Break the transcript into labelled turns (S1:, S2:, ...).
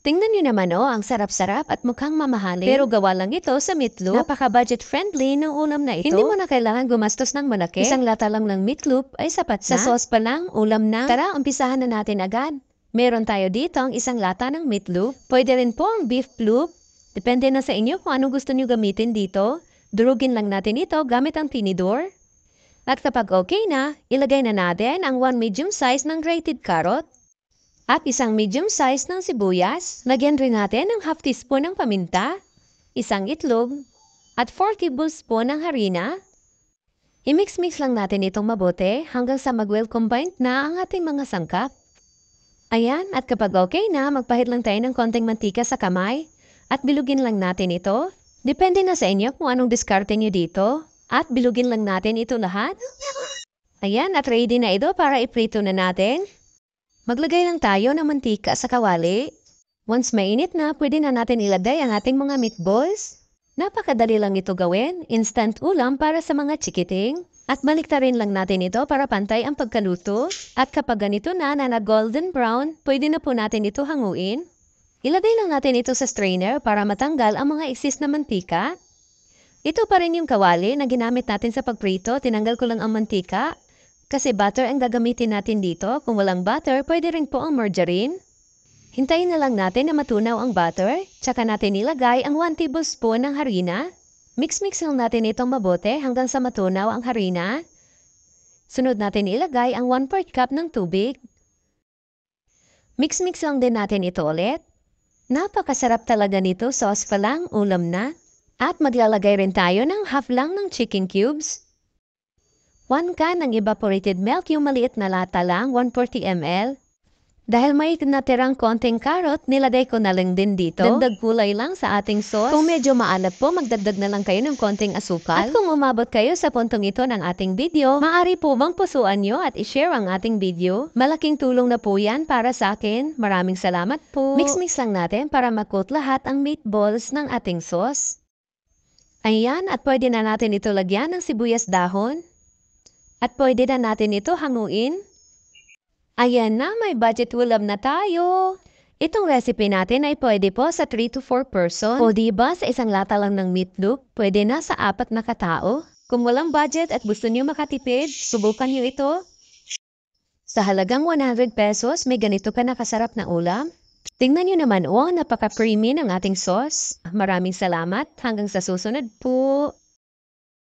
S1: Tingnan niyo naman ang sarap-sarap at mukhang mamahalin. Pero gawa lang ito sa meatloaf. Napaka-budget friendly ng ulam na ito. Hindi mo na kailangan gumastos ng malaki. Isang lata lang ng meatloaf ay sapat na. Sa sauce pa lang, ulam na. Tara, umpisahan na natin agad. Meron tayo dito ang isang lata ng meatloaf. Pwede rin po ang beef loaf. Depende na sa inyo kung anong gusto niyo gamitin dito. Durugin lang natin ito gamit ang tinidor. At kapag okay na, ilagay na natin ang 1 medium size ng grated carrot. At isang medium size ng sibuyas. Lagyan rin natin ng half teaspoon ng paminta, isang itlog, at 4 tablespoon ng harina. I-mix-mix lang natin itong mabuti hanggang sa mag-well combined na ang ating mga sangkap. Ayan, at kapag okay na, magpahid lang tayo ng konting mantika sa kamay at bilugin lang natin ito. Depende na sa inyo kung anong diskarte nyo dito. At bilugin lang natin ito lahat. Ayan, at ready na ito para iprito na natin. Maglagay lang tayo ng mantika sa kawali. Once mainit na, pwede na natin ilagay ang ating mga meatballs. Napakadali lang ito gawin, instant ulam para sa mga chikiting. At baliktarin lang natin ito para pantay ang pagkaluto. At kapag ganito na golden brown, pwede na po natin ito hanguin. Ilagay lang natin ito sa strainer para matanggal ang mga excess na mantika. Ito pa rin yung kawali na ginamit natin sa pagprito, tinanggal ko lang ang mantika. Kasi butter ang gagamitin natin dito. Kung walang butter, pwede rin po ang margarine. Hintayin na lang natin na matunaw ang butter. Tsaka natin ilagay ang 1 tablespoon ng harina. Mix-mix lang natin itong mabuti hanggang sa matunaw ang harina. Sunod natin ilagay ang 1/4 cup ng tubig. Mix-mix lang din natin ito ulit. Napakasarap talaga nito, sauce pa lang, ulam na. At maglalagay rin tayo ng half lang ng chicken cubes. 1 can ng evaporated milk, yung maliit na lata lang, 140 ml. Dahil may natirang konting carrot, nilagay ko na lang din dito. Dagdag kulay lang sa ating sauce. Kung medyo maalat po, magdagdag na lang kayo ng konting asukal. At kung umabot kayo sa puntong ito ng ating video, maaari po bang pusuan nyo at ishare ang ating video? Malaking tulong na po yan para sa akin. Maraming salamat po. Mix-mix lang natin para makot lahat ang meatballs ng ating sauce. Ayan, at pwede na natin ito lagyan ng sibuyas dahon. At pwede na natin ito hanguin. Ayan na, may budget ulam na tayo. Itong recipe natin ay pwede po sa 3 to 4 person. O diba, sa isang lata lang ng meatloaf, pwede na sa 4 na katao. Kung walang budget at gusto niyo makatipid, subukan niyo ito. Sa halagang 100 pesos, may ganito ka nakasarap na ulam. Tingnan niyo naman, napaka-creamy ng ating sauce. Maraming salamat. Hanggang sa susunod po.